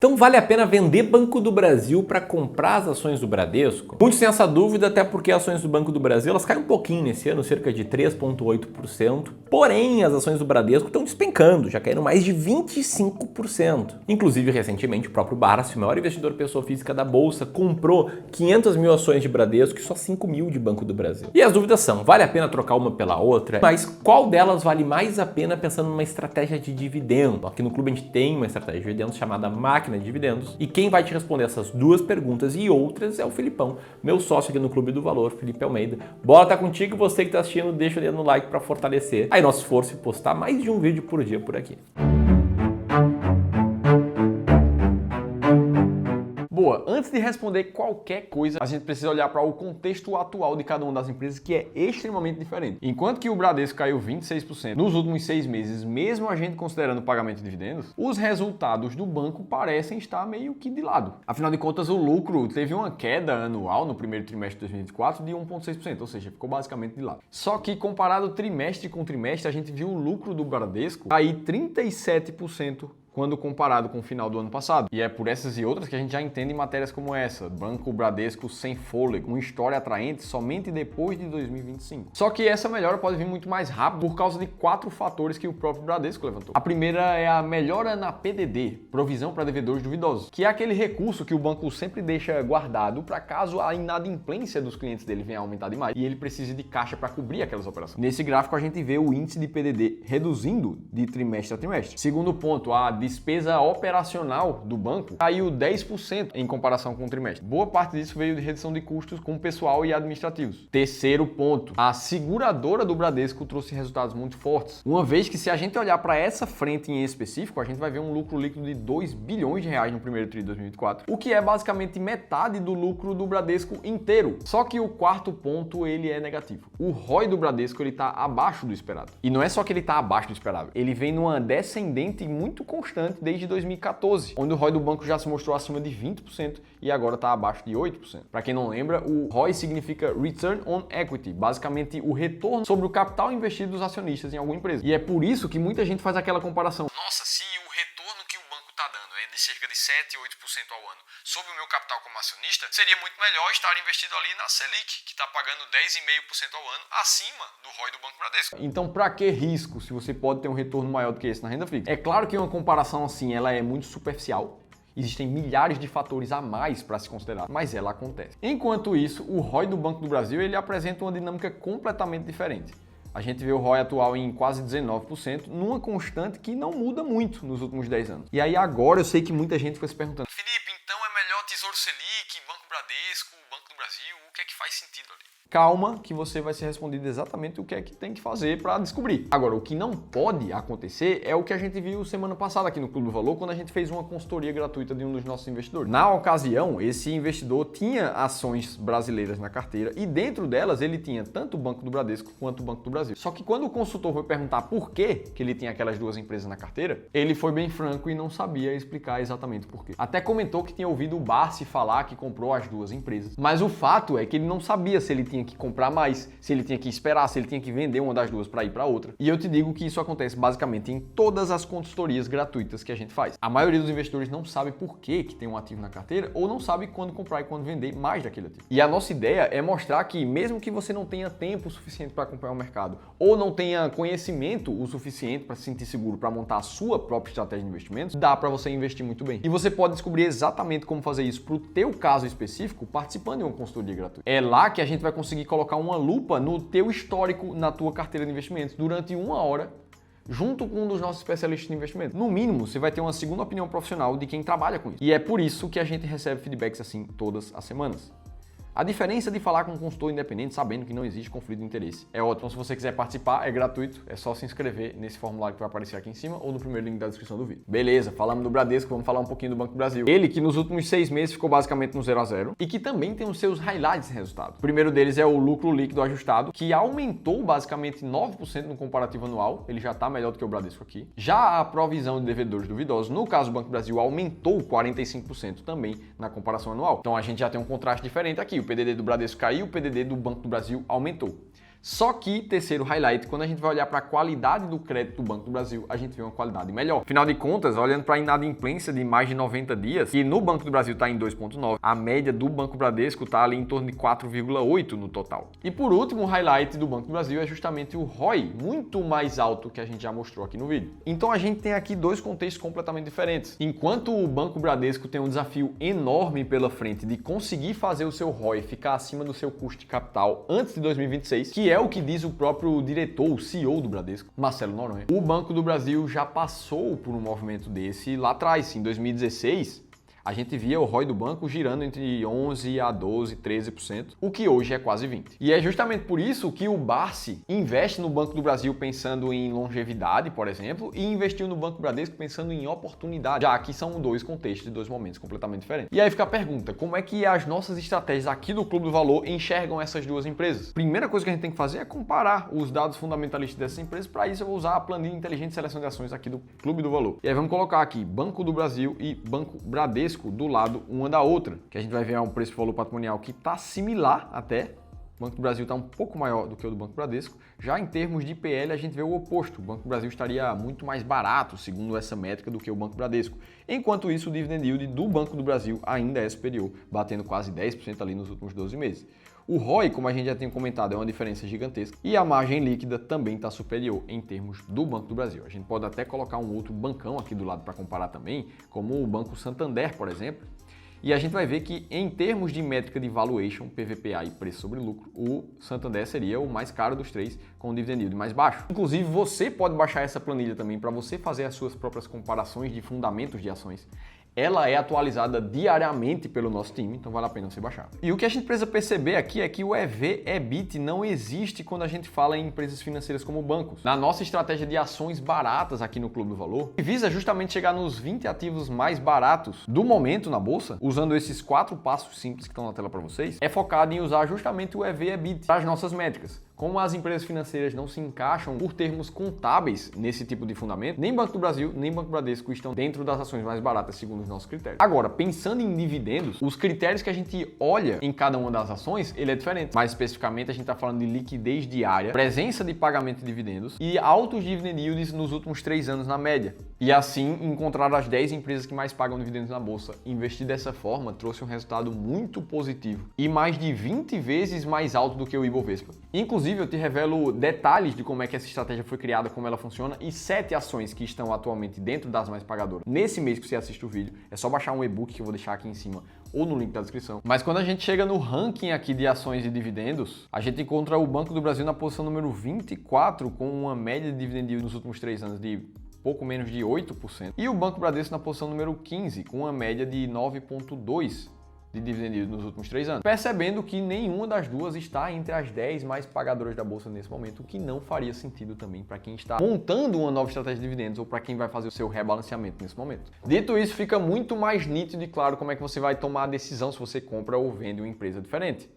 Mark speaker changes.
Speaker 1: Então vale a pena vender Banco do Brasil para comprar as ações do Bradesco? Muitos têm essa dúvida, até porque as ações do Banco do Brasil elas caem um pouquinho nesse ano, cerca de 3,8%. Porém, as ações do Bradesco estão despencando, já caíram mais de 25%. Inclusive, recentemente, o próprio Barsi, o maior investidor pessoa física da Bolsa, comprou 500 mil ações de Bradesco e só 5 mil de Banco do Brasil. E as dúvidas são, vale a pena trocar uma pela outra? Mas qual delas vale mais a pena pensando numa estratégia de dividendo? Aqui no clube a gente tem uma estratégia de dividendos chamada Máquina de Dividendos. E quem vai te responder essas duas perguntas e outras é o Filipão, meu sócio aqui no Clube do Valor, Felipe Almeida. Bora tá contigo, você que tá assistindo, deixa o dedo no like para fortalecer aí nosso esforço e postar mais de um vídeo por dia por aqui.
Speaker 2: Boa, antes de responder qualquer coisa, a gente precisa olhar para o contexto atual de cada uma das empresas, que é extremamente diferente. Enquanto que o Bradesco caiu 26% nos últimos 6 meses, mesmo a gente considerando o pagamento de dividendos, os resultados do banco parecem estar meio que de lado. Afinal de contas, o lucro teve uma queda anual no primeiro trimestre de 2024 de 1,6%, ou seja, ficou basicamente de lado. Só que comparado trimestre com trimestre, a gente viu o lucro do Bradesco cair 37% quando comparado com o final do ano passado. E é por essas e outras que a gente já entende matérias como essa: Banco Bradesco sem fôlego, uma história atraente somente depois de 2025. Só que essa melhora pode vir muito mais rápido por causa de 4 fatores que o próprio Bradesco levantou. A primeira é a melhora na PDD, provisão para devedores duvidosos, que é aquele recurso que o banco sempre deixa guardado para caso a inadimplência dos clientes dele venha a aumentar demais e ele precise de caixa para cobrir aquelas operações. Nesse gráfico a gente vê o índice de PDD reduzindo de trimestre a trimestre. Segundo ponto, a despesa operacional do banco caiu 10% em comparação com o trimestre. Boa parte disso veio de redução de custos com pessoal e administrativos. Terceiro ponto, a seguradora do Bradesco trouxe resultados muito fortes. Uma vez que, se a gente olhar para essa frente em específico, a gente vai ver um lucro líquido de 2 bilhões de reais no primeiro tri de 2024, o que é basicamente metade do lucro do Bradesco inteiro. Só que o quarto ponto, ele é negativo. O ROI do Bradesco, ele tá abaixo do esperado. E não é só que ele tá abaixo do esperado, ele vem numa descendente muito constante desde 2014, onde o ROI do banco já se mostrou acima de 20% e agora está abaixo de 8%. Para quem não lembra, o ROI significa Return on Equity, basicamente o retorno sobre o capital investido dos acionistas em alguma empresa. E é por isso que muita gente faz aquela comparação. Nossa, se o retorno que o banco está dando é de cerca de 7, 8% ao ano sobre o meu capital como acionista, seria muito melhor estar investido ali na Selic, que está pagando 10,5% ao ano, acima do ROI do Banco Bradesco. Então, para que risco se você pode ter um retorno maior do que esse na renda fixa? É claro que uma comparação assim, ela é muito superficial. Existem milhares de fatores a mais para se considerar, mas ela acontece. Enquanto isso, o ROI do Banco do Brasil ele apresenta uma dinâmica completamente diferente. A gente vê o ROI atual em quase 19%, numa constante que não muda muito nos últimos 10 anos. E aí agora eu sei que muita gente fica se perguntando: Felipe, então é melhor Tesouro Selic, Banco Bradesco, Banco do Brasil, o que é que faz sentido ali? Calma, que você vai ser respondido exatamente o que é que tem que fazer para descobrir. Agora, o que não pode acontecer é o que a gente viu semana passada aqui no Clube do Valor, quando a gente fez uma consultoria gratuita de um dos nossos investidores. Na ocasião, esse investidor tinha ações brasileiras na carteira e dentro delas ele tinha tanto o Banco do Bradesco quanto o Banco do Brasil. Só que quando o consultor foi perguntar por que ele tinha aquelas duas empresas na carteira, ele foi bem franco e não sabia explicar exatamente por quê. Até comentou que tinha ouvido o Barsi falar que comprou as duas empresas. Mas o fato é que ele não sabia se ele tinha que comprar mais, se ele tinha que esperar, se ele tinha que vender uma das duas para ir para outra. E eu te digo que isso acontece basicamente em todas as consultorias gratuitas que a gente faz. A maioria dos investidores não sabe por que tem um ativo na carteira ou não sabe quando comprar e quando vender mais daquele ativo. E a nossa ideia é mostrar que mesmo que você não tenha tempo suficiente para acompanhar o mercado ou não tenha conhecimento o suficiente para se sentir seguro para montar a sua própria estratégia de investimentos, dá para você investir muito bem. E você pode descobrir exatamente como fazer isso para o teu caso específico participando de uma consultoria gratuita. É lá que a gente vai conseguir colocar uma lupa no teu histórico na tua carteira de investimentos durante 1 hora, junto com um dos nossos especialistas de investimento. No mínimo, você vai ter uma segunda opinião profissional de quem trabalha com isso. E é por isso que a gente recebe feedbacks assim todas as semanas. A diferença de falar com um consultor independente sabendo que não existe conflito de interesse é ótimo. Então, se você quiser participar, é gratuito, é só se inscrever nesse formulário que vai aparecer aqui em cima ou no primeiro link da descrição do vídeo. Beleza, falamos do Bradesco, vamos falar um pouquinho do Banco do Brasil. Ele que nos últimos 6 meses ficou basicamente no 0 a 0 e que também tem os seus highlights de resultado. O primeiro deles é o lucro líquido ajustado, que aumentou basicamente 9% no comparativo anual, ele já está melhor do que o Bradesco aqui. Já a provisão de devedores duvidosos, no caso do Banco do Brasil, aumentou 45% também na comparação anual. Então a gente já tem um contraste diferente aqui. O PDD do Bradesco caiu, o PDD do Banco do Brasil aumentou. Só que, terceiro highlight, quando a gente vai olhar para a qualidade do crédito do Banco do Brasil, a gente vê uma qualidade melhor. Afinal de contas, olhando para a inadimplência de mais de 90 dias, que no Banco do Brasil está em 2,9, a média do Banco Bradesco está ali em torno de 4,8 no total. E por último, o highlight do Banco do Brasil é justamente o ROI, muito mais alto que a gente já mostrou aqui no vídeo. Então a gente tem aqui dois contextos completamente diferentes. Enquanto o Banco Bradesco tem um desafio enorme pela frente de conseguir fazer o seu ROI ficar acima do seu custo de capital antes de 2026, que é o que diz o próprio diretor, o CEO do Bradesco, Marcelo Noronha. O Banco do Brasil já passou por um movimento desse lá atrás, em 2016. A gente via o ROI do banco girando entre 11 a 12, 13%, o que hoje é quase 20%. E é justamente por isso que o Barsi investe no Banco do Brasil pensando em longevidade, por exemplo, e investiu no Banco Bradesco pensando em oportunidade, já que são dois contextos de dois momentos completamente diferentes. E aí fica a pergunta, como é que as nossas estratégias aqui do Clube do Valor enxergam essas duas empresas? Primeira coisa que a gente tem que fazer é comparar os dados fundamentalistas dessas empresas. Para isso eu vou usar a planilha inteligente de seleção de ações aqui do Clube do Valor. E aí vamos colocar aqui Banco do Brasil e Banco Bradesco do lado uma da outra, que a gente vai ver um preço-valor patrimonial que está similar até. O Banco do Brasil está um pouco maior do que o do Banco Bradesco. Já em termos de PL, a gente vê o oposto. O Banco do Brasil estaria muito mais barato, segundo essa métrica, do que o Banco Bradesco. Enquanto isso, o dividend yield do Banco do Brasil ainda é superior, batendo quase 10% ali nos últimos 12 meses. O ROI, como a gente já tinha comentado, é uma diferença gigantesca. E a margem líquida também está superior em termos do Banco do Brasil. A gente pode até colocar um outro bancão aqui do lado para comparar também, como o Banco Santander, por exemplo. E a gente vai ver que em termos de métrica de valuation, PVPA e preço sobre lucro, o Santander seria o mais caro dos três, com o dividend yield mais baixo. Inclusive, você pode baixar essa planilha também para você fazer as suas próprias comparações de fundamentos de ações. Ela é atualizada diariamente pelo nosso time, então vale a pena você baixar. E o que a gente precisa perceber aqui é que o EV/EBIT não existe quando a gente fala em empresas financeiras como bancos. Na nossa estratégia de ações baratas aqui no Clube do Valor, que visa justamente chegar nos 20 ativos mais baratos do momento na bolsa, usando esses 4 passos simples que estão na tela para vocês, é focado em usar justamente o EV/EBIT para as nossas métricas. Como as empresas financeiras não se encaixam por termos contábeis nesse tipo de fundamento, nem Banco do Brasil, nem Banco Bradesco estão dentro das ações mais baratas, segundo os nossos critérios. Agora, pensando em dividendos, os critérios que a gente olha em cada uma das ações, ele é diferente. Mais especificamente, a gente está falando de liquidez diária, presença de pagamento de dividendos e altos dividend yields nos últimos 3 anos na média. E assim, encontrar as 10 empresas que mais pagam dividendos na bolsa. Investir dessa forma trouxe um resultado muito positivo e mais de 20 vezes mais alto do que o Ibovespa. Inclusive, eu te revelo detalhes de como é que essa estratégia foi criada, como ela funciona e 7 ações que estão atualmente dentro das mais pagadoras. Nesse mês que você assiste o vídeo, é só baixar um e-book que eu vou deixar aqui em cima ou no link da descrição. Mas quando a gente chega no ranking aqui de ações e dividendos, a gente encontra o Banco do Brasil na posição número 24, com uma média de dividend yield nos últimos 3 anos de pouco menos de 8%. E o Banco Bradesco na posição número 15, com uma média de 9,2% de dividend yield nos últimos 3 anos. Percebendo que nenhuma das duas está entre as 10 mais pagadoras da bolsa nesse momento, o que não faria sentido também para quem está montando uma nova estratégia de dividendos ou para quem vai fazer o seu rebalanceamento nesse momento. Dito isso, fica muito mais nítido e claro como é que você vai tomar a decisão se você compra ou vende uma empresa diferente.